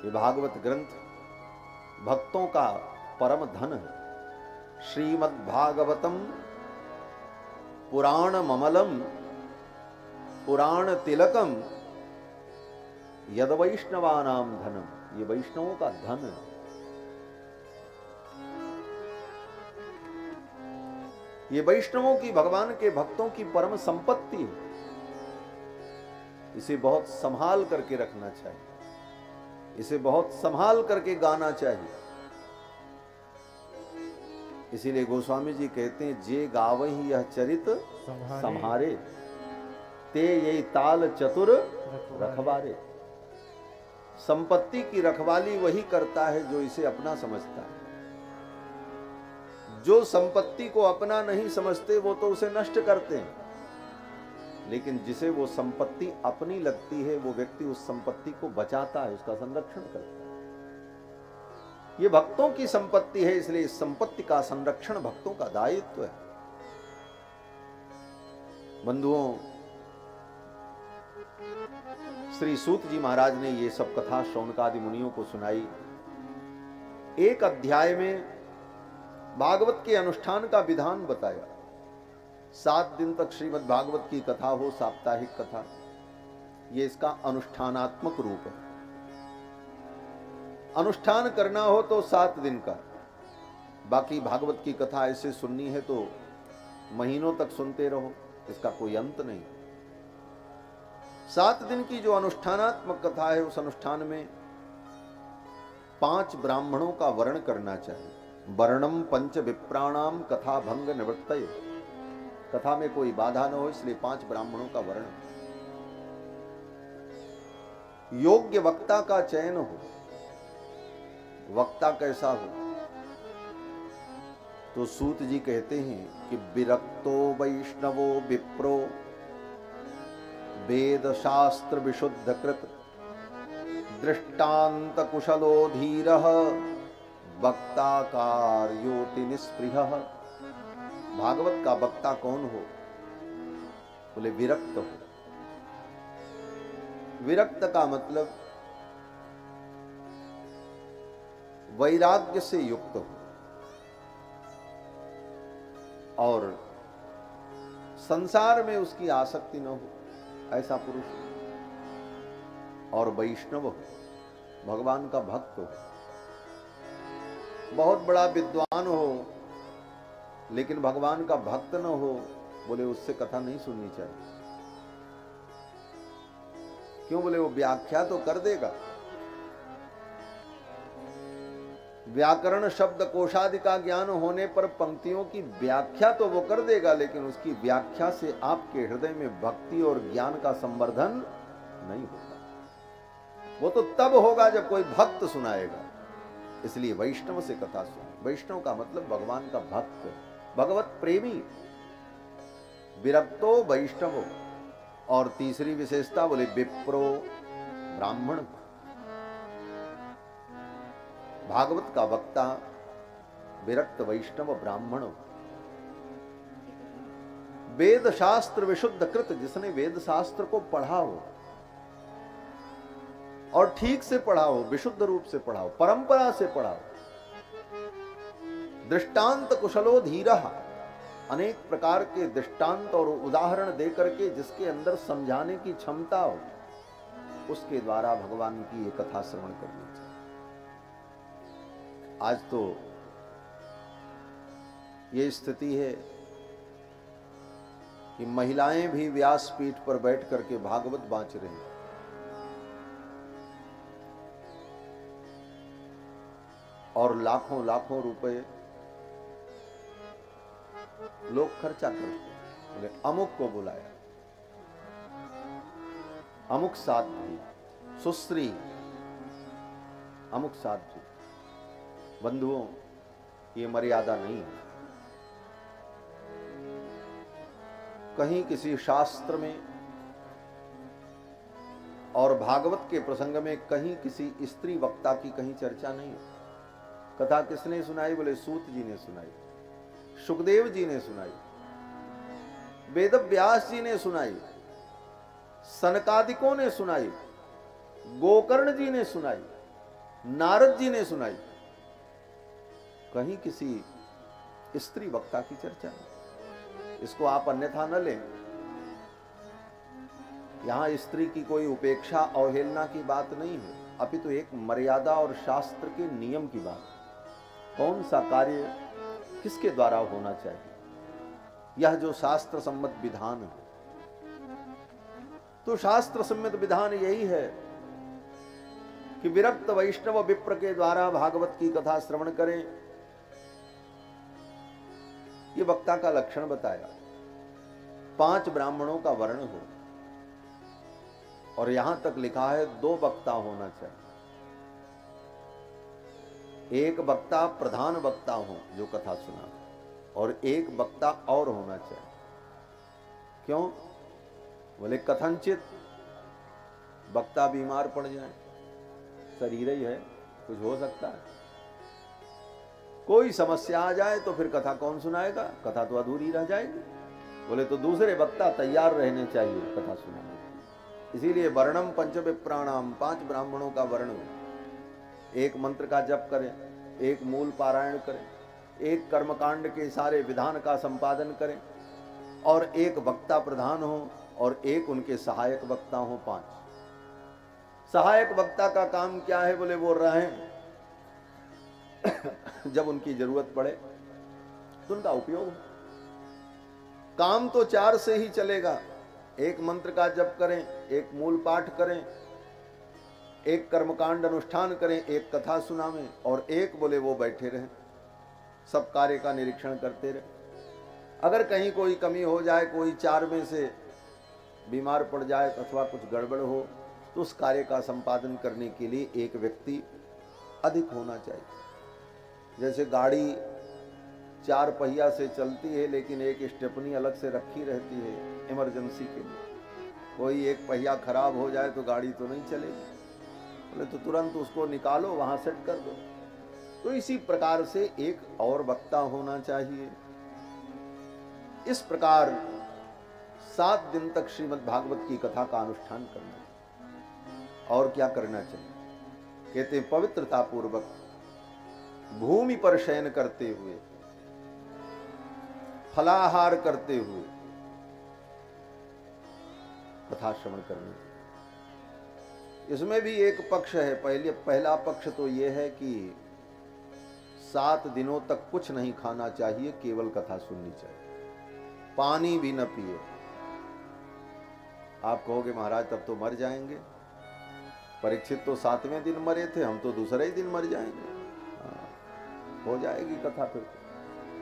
ये भागवत ग्रंथ भक्तों का परम धन है। श्रीमद्भागवतम पुराण ममलम पुराण तिलकम यद वैष्णवानाम धनम। ये वैष्णवों का धन है। ये वैष्णवों की, भगवान के भक्तों की परम संपत्ति है। इसे बहुत संभाल करके रखना चाहिए, इसे बहुत संभाल करके गाना चाहिए। इसीलिए गोस्वामी जी कहते हैं, जे गावहि यह चरित संहारे ते ये ताल चतुर रखवारे। संपत्ति की रखवाली वही करता है जो इसे अपना समझता है। जो संपत्ति को अपना नहीं समझते वो तो उसे नष्ट करते हैं, लेकिन जिसे वो संपत्ति अपनी लगती है वो व्यक्ति उस संपत्ति को बचाता है, उसका संरक्षण करता है। ये भक्तों की संपत्ति है, इसलिए इस संपत्ति का संरक्षण भक्तों का दायित्व है। बंधुओं, श्री सूत जी महाराज ने ये सब कथा शौनकादि मुनियों को सुनाई। एक अध्याय में भागवत के अनुष्ठान का विधान बताया। 7 दिन तक श्रीमद् भागवत की कथा हो, साप्ताहिक कथा, ये इसका अनुष्ठानात्मक रूप है। अनुष्ठान करना हो तो 7 दिन का, बाकी भागवत की कथा ऐसे सुननी है तो महीनों तक सुनते रहो, इसका कोई अंत नहीं। 7 दिन की जो अनुष्ठानात्मक कथा है, उस अनुष्ठान में 5 ब्राह्मणों का वर्ण करना चाहिए। वर्णम पंच विप्राणाम कथा भंग निवृत्तये। कथा में कोई बाधा न हो, इसलिए 5 ब्राह्मणों का वर्ण। योग्य वक्ता का चयन हो। वक्ता कैसा हो? तो सूत जी कहते हैं कि विरक्तो वैष्णवो विप्रो वेद शास्त्र विशुद्ध कृत दृष्टांत कुशलो धीरः वक्ता कार्योति निस्पृहः। भागवत का वक्ता कौन हो? बोले विरक्त हो। विरक्त का मतलब वैराग्य से युक्त हो और संसार में उसकी आसक्ति न हो, ऐसा पुरुष हो। और वैष्णव हो, भगवान का भक्त हो। बहुत बड़ा विद्वान हो लेकिन भगवान का भक्त न हो, बोले उससे कथा नहीं सुननी चाहिए। क्यों? बोले वो व्याख्या तो कर देगा, व्याकरण शब्द कोशादि का ज्ञान होने पर पंक्तियों की व्याख्या तो वो कर देगा, लेकिन उसकी व्याख्या से आपके हृदय में भक्ति और ज्ञान का संवर्धन नहीं होगा। वो तो तब होगा जब कोई भक्त सुनाएगा। इसलिए वैष्णव से कथा सुने। वैष्णव का मतलब भगवान का भक्त, भगवत प्रेमी। विरक्तो वैष्णवो। और तीसरी विशेषता बोले विप्रो ब्राह्मण। भागवत का वक्ता विरक्त वैष्णव ब्राह्मण। वेद शास्त्र विशुद्ध कृत, जिसने वेद शास्त्र को पढ़ा हो और ठीक से पढ़ा हो, विशुद्ध रूप से पढ़ा हो, परंपरा से पढ़ा हो। दृष्टांत कुशलो धीरः, अनेक प्रकार के दृष्टांत और उदाहरण देकर के जिसके अंदर समझाने की क्षमता हो, उसके द्वारा भगवान की ये कथा श्रवण करनी चाहिए। आज तो ये स्थिति है कि महिलाएं भी व्यासपीठ पर बैठ करके भागवत बांच रही हैं। और लाखों लाखों रुपए लोग खर्चा करते हैं। बोले अमुक को बुलाया, अमुक साध्वी, सुश्री, अमुक साध्वी। बंधुओं, ये मर्यादा नहीं है। कहीं किसी शास्त्र में और भागवत के प्रसंग में कहीं किसी स्त्री वक्ता की कहीं चर्चा नहीं है। कथा किसने सुनाई? बोले सूत जी ने सुनाई, सुखदेव जी ने सुनाई, वेद व्यास जी ने सुनाई, सनकादिकों ने सुनाई, गोकर्ण जी ने सुनाई। नारद जी ने सुनाई। कहीं किसी स्त्री वक्ता की चर्चा है, इसको आप अन्यथा न लें। यहां स्त्री की कोई उपेक्षा अवहेलना की बात नहीं है, अपितु एक मर्यादा और शास्त्र के नियम की बात। कौन सा कार्य किसके द्वारा होना चाहिए, यह जो शास्त्र सम्मत विधान है। तो शास्त्र सम्मत विधान यही है कि विरक्त वैष्णव विप्र के द्वारा भागवत की कथा श्रवण करें। ये वक्ता का लक्षण बताया। 5 ब्राह्मणों का वर्ण हो, और यहां तक लिखा है 2 वक्ता होना चाहिए। एक वक्ता प्रधान वक्ता हो जो कथा सुना, और एक वक्ता और होना चाहिए। क्यों? बोले कथनचित वक्ता बीमार पड़ जाए, शरीर ही है, कुछ हो सकता है। कोई समस्या आ जाए तो फिर कथा कौन सुनाएगा, कथा तो अधूरी रह जाएगी। बोले तो दूसरे वक्ता तैयार रहने चाहिए कथा सुनाने। इसीलिए वर्णम पंच विप्राणाम, 5 ब्राह्मणों का वर्ण हो। एक मंत्र का जप करें, एक मूल पारायण करें, एक कर्मकांड के सारे विधान का संपादन करें, और एक वक्ता प्रधान हो और एक उनके सहायक वक्ता हो। 5 सहायक वक्ता का काम क्या है? बोले वो रहें जब उनकी जरूरत पड़े तो उनका उपयोग हो। काम तो 4 से ही चलेगा। एक मंत्र का जप करें, एक मूल पाठ करें, एक कर्मकांड अनुष्ठान करें, एक कथा सुनावें, और एक बोले वो बैठे रहें, सब कार्य का निरीक्षण करते रहे। अगर कहीं कोई कमी हो जाए, कोई 4 में से बीमार पड़ जाए अथवा कुछ गड़बड़ हो, तो उस कार्य का संपादन करने के लिए एक व्यक्ति अधिक होना चाहिए। जैसे गाड़ी 4 पहिया से चलती है, लेकिन एक स्टेपनी अलग से रखी रहती है इमरजेंसी के लिए। कोई एक पहिया खराब हो जाए तो गाड़ी तो नहीं चलेगी, बोले तो तुरंत उसको निकालो, वहां सेट कर दो। तो इसी प्रकार से एक और वक्ता होना चाहिए। इस प्रकार 7 दिन तक श्रीमद् भागवत की कथा का अनुष्ठान करना चाहिए। और क्या करना चाहिए? कहते हैं पवित्रता पूर्वक भूमि पर शयन करते हुए, फलाहार करते हुए कथा श्रवण करनी। इसमें भी एक पक्ष है। पहला पक्ष तो यह है कि 7 दिनों तक कुछ नहीं खाना चाहिए, केवल कथा सुननी चाहिए, पानी भी न पिए। आप कहोगे महाराज तब तो मर जाएंगे। परीक्षित तो 7वें दिन मरे थे, हम तो दूसरे ही दिन मर जाएंगे। हो जाएगी कथा फिर।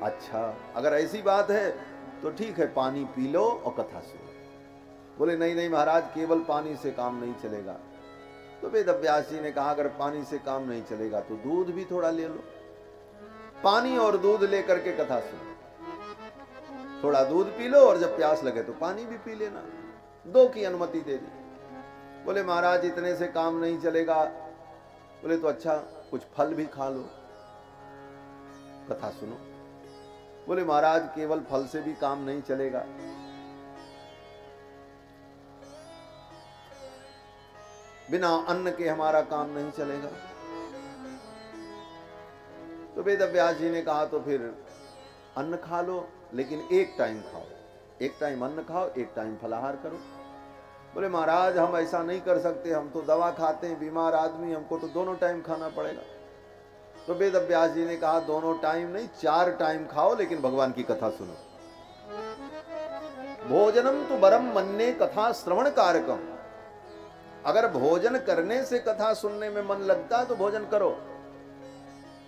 अच्छा, अगर ऐसी बात है तो ठीक है, पानी पी लो और कथा सुनो। बोले नहीं नहीं महाराज, केवल पानी से काम नहीं चलेगा। तो वेद व्यास जी ने कहा अगर पानी से काम नहीं चलेगा तो दूध भी थोड़ा ले लो। पानी और दूध लेकर के कथा सुनो। थोड़ा दूध पी लो और जब प्यास लगे तो पानी भी पी लेना। 2 की अनुमति दे दी। बोले महाराज इतने से काम नहीं चलेगा। बोले तो अच्छा, कुछ फल भी खा लो, कथा सुनो। बोले महाराज केवल फल से भी काम नहीं चलेगा। बिना अन्न के हमारा काम नहीं चलेगा। तो वेद व्यास जी ने कहा तो फिर अन्न खा लो, लेकिन एक टाइम खाओ। एक टाइम अन्न खाओ, एक टाइम फलाहार करो। बोले महाराज हम ऐसा नहीं कर सकते, हम तो दवा खाते हैं, बीमार आदमी, हमको तो दोनों टाइम खाना पड़ेगा। तो वेद व्यास जी ने कहा दोनों टाइम नहीं, 4 टाइम खाओ, लेकिन भगवान की कथा सुनो। भोजनम तो बरम मन्ने कथा श्रवण कारकम। अगर भोजन करने से कथा सुनने में मन लगता है तो भोजन करो।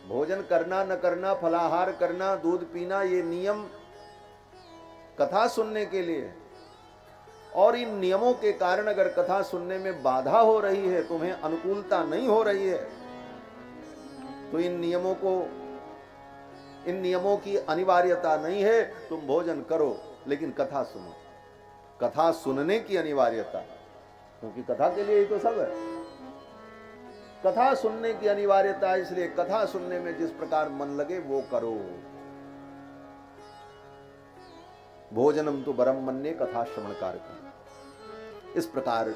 भोजन करना न करना, फलाहार करना, दूध पीना, ये नियम कथा सुनने के लिए। और इन नियमों के कारण अगर कथा सुनने में बाधा हो रही है, तुम्हें अनुकूलता नहीं हो रही है, तो इन नियमों की अनिवार्यता नहीं है। तुम भोजन करो लेकिन कथा सुनो। कथा सुनने की अनिवार्यता, क्योंकि कथा के लिए ही तो सब है। कथा सुनने की अनिवार्यता, इसलिए कथा सुनने में जिस प्रकार मन लगे वो करो। भोजनम तो बरम मन्ने कथा श्रवण कारकम। इस प्रकार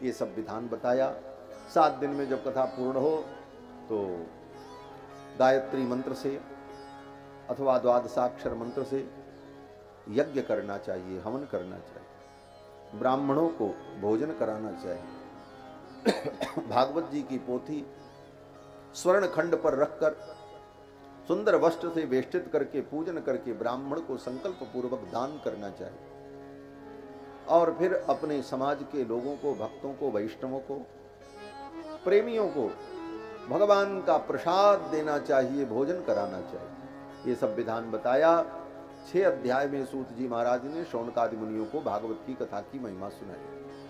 ये सब विधान बताया। 7 दिन में जब कथा पूर्ण हो तो गायत्री मंत्र से अथवा द्वादशाक्षर मंत्र से यज्ञ करना चाहिए, हवन करना चाहिए, ब्राह्मणों को भोजन कराना चाहिए। भागवत जी की पोथी स्वर्ण खंड पर रखकर सुंदर वस्त्र से वेष्टित करके पूजन करके ब्राह्मण को संकल्प पूर्वक दान करना चाहिए और फिर अपने समाज के लोगों को, भक्तों को, वैष्णवों को, प्रेमियों को भगवान का प्रसाद देना चाहिए, भोजन कराना चाहिए। ये सब विधान बताया। 6 अध्याय में सूत जी महाराज ने शौनकादि मुनियों को भागवत की कथा की महिमा सुनाई।